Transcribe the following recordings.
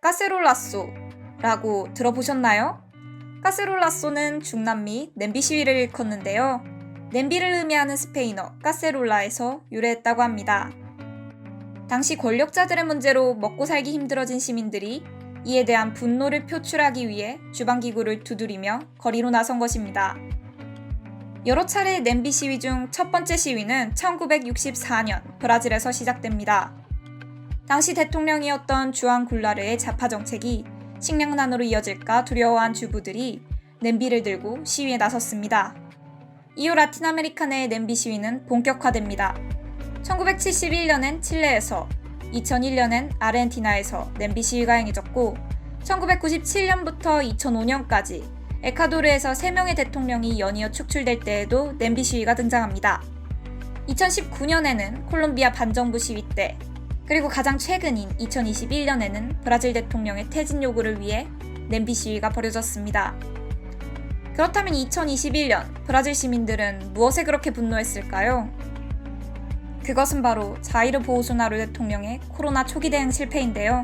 까세롤라쏘라고 들어보셨나요? 까세롤라쏘는 중남미 냄비 시위를 일컫는데요. 냄비를 의미하는 스페인어 까세롤라에서 유래했다고 합니다. 당시 권력자들의 문제로 먹고 살기 힘들어진 시민들이 이에 대한 분노를 표출하기 위해 주방기구를 두드리며 거리로 나선 것입니다. 여러 차례의 냄비 시위 중 첫 번째 시위는 1964년 브라질에서 시작됩니다. 당시 대통령이었던 주안 굴라르의 좌파 정책이 식량난으로 이어질까 두려워한 주부들이 냄비를 들고 시위에 나섰습니다. 이후 라틴 아메리카 내의 냄비 시위는 본격화됩니다. 1971년엔 칠레에서, 2001년엔 아르헨티나에서 냄비 시위가 행해졌고 1997년부터 2005년까지 에콰도르에서 3명의 대통령이 연이어 축출될 때에도 냄비 시위가 등장합니다. 2019년에는 콜롬비아 반정부 시위 때, 그리고 가장 최근인 2021년에는 브라질 대통령의 퇴진 요구를 위해 냄비 시위가 벌어졌습니다. 그렇다면 2021년 브라질 시민들은 무엇에 그렇게 분노했을까요? 그것은 바로 자이르 보우소나루 대통령의 코로나 초기 대응 실패인데요.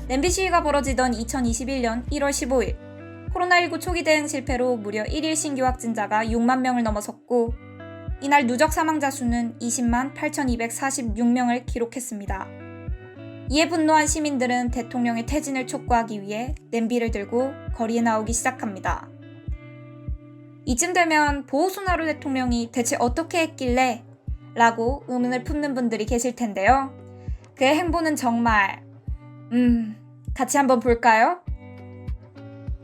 냄비 시위가 벌어지던 2021년 1월 15일, 코로나19 초기 대응 실패로 무려 1일 신규 확진자가 6만 명을 넘어섰고 이날 누적 사망자 수는 20만 8,246명을 기록했습니다. 이에 분노한 시민들은 대통령의 퇴진을 촉구하기 위해 냄비를 들고 거리에 나오기 시작합니다. 이쯤 되면 보우소나루 대통령이 대체 어떻게 했길래? 라고 의문을 품는 분들이 계실 텐데요. 그의 행보는 정말 같이 한번 볼까요?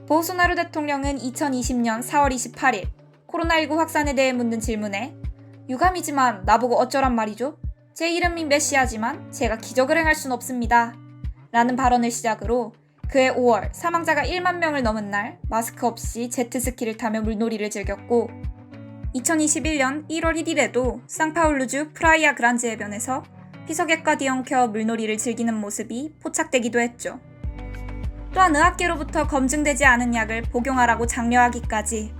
보우소나루 대통령은 2020년 4월 28일 코로나19 확산에 대해 묻는 질문에 유감이지만 나보고 어쩌란 말이죠? 제 이름이 메시아지만 제가 기적을 행할 순 없습니다. 라는 발언을 시작으로 그해 5월 사망자가 1만 명을 넘은 날 마스크 없이 제트스키를 타며 물놀이를 즐겼고 2021년 1월 1일에도 상파울루주 프라이아 그란제 해변에서 피서객과 뒤엉켜 물놀이를 즐기는 모습이 포착되기도 했죠. 또한 의학계로부터 검증되지 않은 약을 복용하라고 장려하기까지.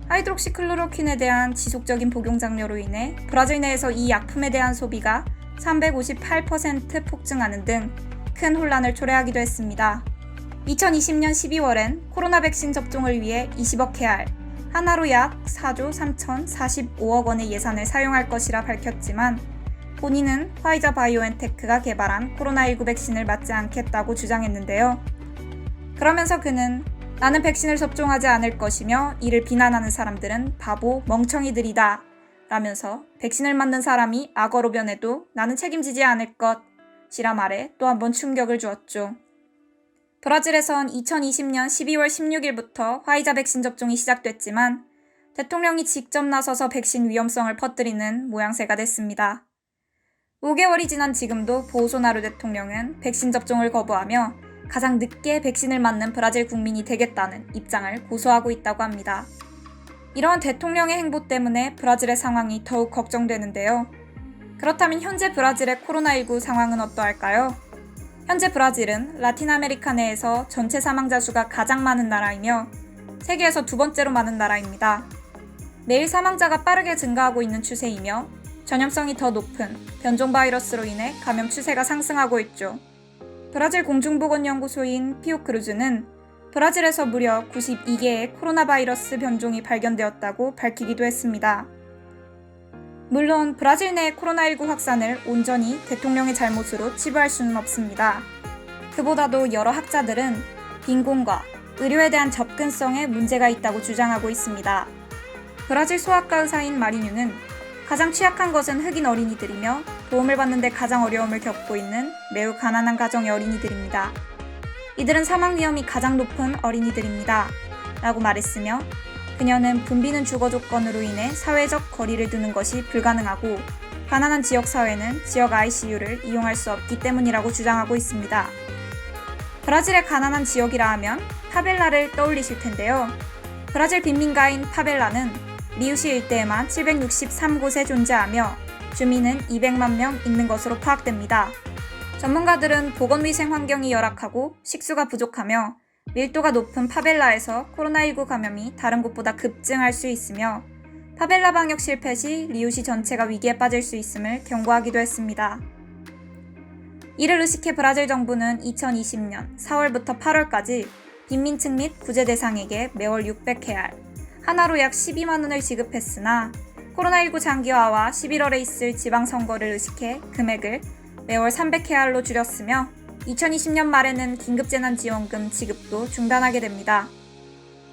하이드록시클로로퀸에 대한 지속적인 복용 장려로 인해 브라질 내에서 이 약품에 대한 소비가 358% 폭증하는 등 큰 혼란을 초래하기도 했습니다. 2020년 12월엔 코로나 백신 접종을 위해 20억 헤알, 하나로 약 4조 3,045억 원의 예산을 사용할 것이라 밝혔지만 본인은 화이자 바이오엔테크가 개발한 코로나19 백신을 맞지 않겠다고 주장했는데요. 그러면서 그는 나는 백신을 접종하지 않을 것이며 이를 비난하는 사람들은 바보, 멍청이들이다 라면서 백신을 맞는 사람이 악어로 변해도 나는 책임지지 않을 것이라 말해 또 한 번 충격을 주었죠. 브라질에선 2020년 12월 16일부터 화이자 백신 접종이 시작됐지만 대통령이 직접 나서서 백신 위험성을 퍼뜨리는 모양새가 됐습니다. 5개월이 지난 지금도 보우소나루 대통령은 백신 접종을 거부하며 가장 늦게 백신을 맞는 브라질 국민이 되겠다는 입장을 고수하고 있다고 합니다. 이러한 대통령의 행보 때문에 브라질의 상황이 더욱 걱정되는데요. 그렇다면 현재 브라질의 코로나19 상황은 어떠할까요? 현재 브라질은 라틴 아메리카 내에서 전체 사망자 수가 가장 많은 나라이며 세계에서 두 번째로 많은 나라입니다. 매일 사망자가 빠르게 증가하고 있는 추세이며 전염성이 더 높은 변종 바이러스로 인해 감염 추세가 상승하고 있죠. 브라질 공중보건연구소인 피오크루즈는 브라질에서 무려 92개의 코로나 바이러스 변종이 발견되었다고 밝히기도 했습니다. 물론 브라질 내 코로나19 확산을 온전히 대통령의 잘못으로 치부할 수는 없습니다. 그보다도 여러 학자들은 빈곤과 의료에 대한 접근성에 문제가 있다고 주장하고 있습니다. 브라질 소아과 의사인 마리뉴는 가장 취약한 것은 흑인 어린이들이며 도움을 받는 데 가장 어려움을 겪고 있는 매우 가난한 가정의 어린이들입니다. 이들은 사망 위험이 가장 높은 어린이들입니다. 라고 말했으며 그녀는 붐비는 주거 조건으로 인해 사회적 거리를 두는 것이 불가능하고 가난한 지역사회는 지역 ICU를 이용할 수 없기 때문이라고 주장하고 있습니다. 브라질의 가난한 지역이라 하면 파벨라를 떠올리실 텐데요. 브라질 빈민가인 파벨라는 리우시 일대에만 763곳에 존재하며 주민은 200만 명 있는 것으로 파악됩니다. 전문가들은 보건위생 환경이 열악하고 식수가 부족하며 밀도가 높은 파벨라에서 코로나19 감염이 다른 곳보다 급증할 수 있으며 파벨라 방역 실패 시 리우시 전체가 위기에 빠질 수 있음을 경고하기도 했습니다. 이를 의식해 브라질 정부는 2020년 4월부터 8월까지 빈민층 및 구제 대상에게 매월 600케알, 하나로 약 12만 원을 지급했으나 코로나19 장기화와 11월에 있을 지방선거를 의식해 금액을 매월 300케알로 줄였으며 2020년 말에는 긴급재난지원금 지급도 중단하게 됩니다.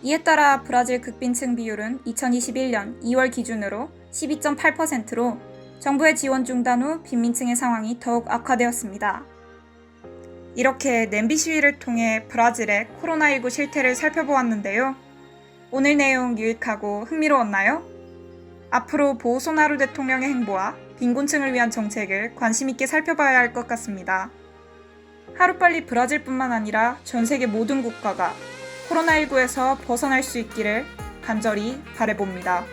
이에 따라 브라질 극빈층 비율은 2021년 2월 기준으로 12.8%로 정부의 지원 중단 후 빈민층의 상황이 더욱 악화되었습니다. 이렇게 냄비 시위를 통해 브라질의 코로나19 실태를 살펴보았는데요. 오늘 내용 유익하고 흥미로웠나요? 앞으로 보소나루 대통령의 행보와 빈곤층을 위한 정책을 관심 있게 살펴봐야 할 것 같습니다. 하루빨리 브라질뿐만 아니라 전 세계 모든 국가가 코로나19에서 벗어날 수 있기를 간절히 바라봅니다.